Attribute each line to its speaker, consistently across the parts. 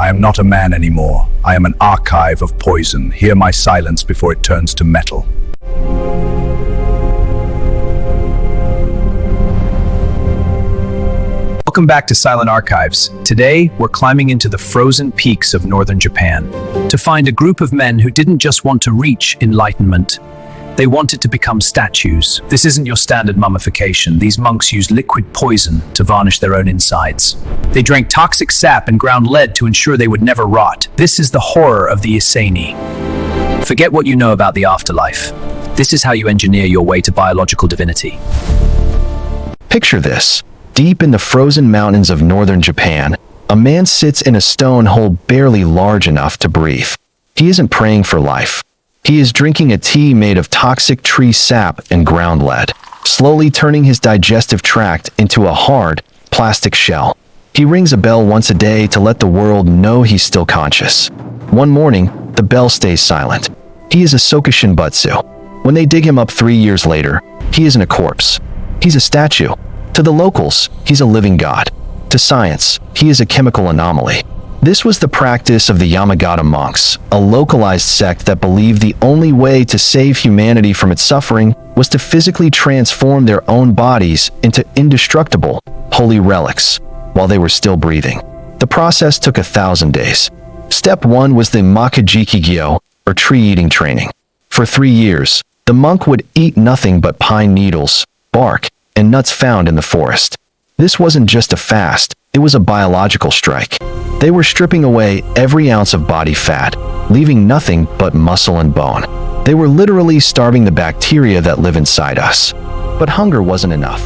Speaker 1: I am not a man anymore. I am an archive of poison. Hear my silence before it turns to metal. Welcome back to Silent Archives. Today, we're climbing into the frozen peaks of northern Japan to find a group of men who didn't just want to reach enlightenment, they wanted to become statues. This isn't your standard mummification. These monks used liquid poison to varnish their own insides. They drank toxic sap and ground lead to ensure they would never rot. This is the horror of the Issei-ni. Forget what you know about the afterlife. This is how you engineer your way to biological divinity.
Speaker 2: Picture this. Deep in the frozen mountains of northern Japan, a man sits in a stone hole barely large enough to breathe. He isn't praying for life. He is drinking a tea made of toxic tree sap and ground lead, slowly turning his digestive tract into a hard, plastic shell. He rings a bell once a day to let the world know he's still conscious. One morning, the bell stays silent. He is a Sokushinbutsu. When they dig him up 3 years later, he isn't a corpse. He's a statue. To the locals, he's a living god. To science, he is a chemical anomaly. This was the practice of the Yamagata monks, a localized sect that believed the only way to save humanity from its suffering was to physically transform their own bodies into indestructible, holy relics, while they were still breathing. The process took 1,000 days. Step 1 was the Makajiki-gyo, or tree-eating training. For 3 years, the monk would eat nothing but pine needles, bark, and nuts found in the forest. This wasn't just a fast, it was a biological strike. They were stripping away every ounce of body fat, leaving nothing but muscle and bone. They were literally starving the bacteria that live inside us. But hunger wasn't enough.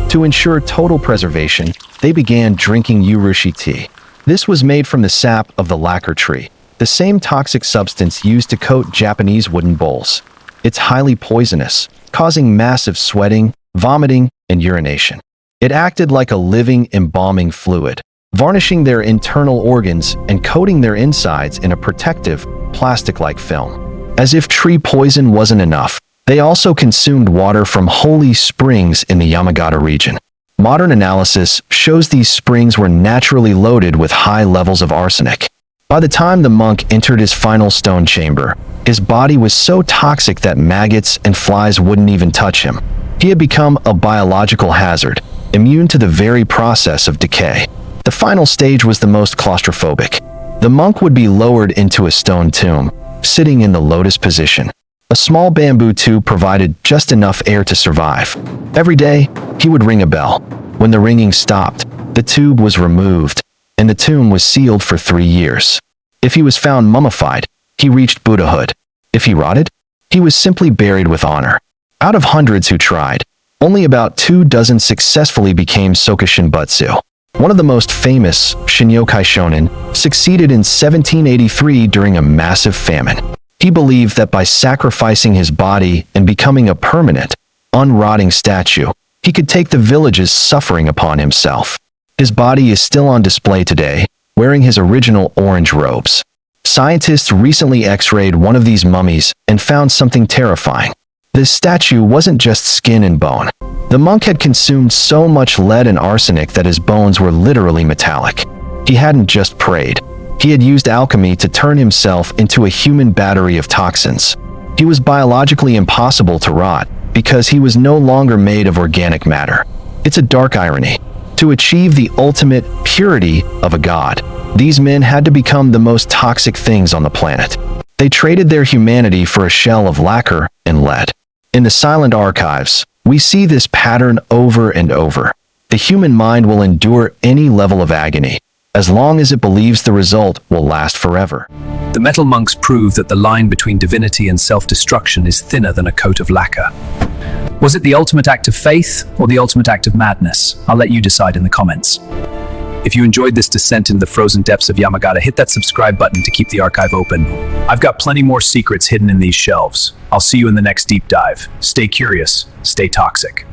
Speaker 2: To ensure total preservation, they began drinking Urushi tea. This was made from the sap of the lacquer tree, the same toxic substance used to coat Japanese wooden bowls. It's highly poisonous, causing massive sweating, vomiting, and urination. It acted like a living, embalming fluid, varnishing their internal organs and coating their insides in a protective, plastic-like film. As if tree poison wasn't enough, they also consumed water from holy springs in the Yamagata region. Modern analysis shows these springs were naturally loaded with high levels of arsenic. By the time the monk entered his final stone chamber, his body was so toxic that maggots and flies wouldn't even touch him. He had become a biological hazard, immune to the very process of decay. The final stage was the most claustrophobic. The monk would be lowered into a stone tomb, sitting in the lotus position. A small bamboo tube provided just enough air to survive. Every day, he would ring a bell. When the ringing stopped, the tube was removed, and the tomb was sealed for 3 years. If he was found mummified, he reached Buddhahood. If he rotted, he was simply buried with honor. Out of hundreds who tried, only about 24 successfully became Sokushinbutsu. One of the most famous, Shinnyokai-shonin, succeeded in 1783 during a massive famine. He believed that by sacrificing his body and becoming a permanent, unrotting statue, he could take the village's suffering upon himself. His body is still on display today, wearing his original orange robes. Scientists recently x-rayed one of these mummies and found something terrifying. This statue wasn't just skin and bone. The monk had consumed so much lead and arsenic that his bones were literally metallic. He hadn't just prayed. He had used alchemy to turn himself into a human battery of toxins. He was biologically impossible to rot because he was no longer made of organic matter. It's a dark irony. To achieve the ultimate purity of a god, these men had to become the most toxic things on the planet. They traded their humanity for a shell of lacquer and lead. In the Silent Archives, we see this pattern over and over. The human mind will endure any level of agony, as long as it believes the result will last forever.
Speaker 1: The metal monks prove that the line between divinity and self-destruction is thinner than a coat of lacquer. Was it the ultimate act of faith or the ultimate act of madness? I'll let you decide in the comments. If you enjoyed this descent into the frozen depths of Yamagata, hit that subscribe button to keep the archive open. I've got plenty more secrets hidden in these shelves. I'll see you in the next deep dive. Stay curious, stay toxic.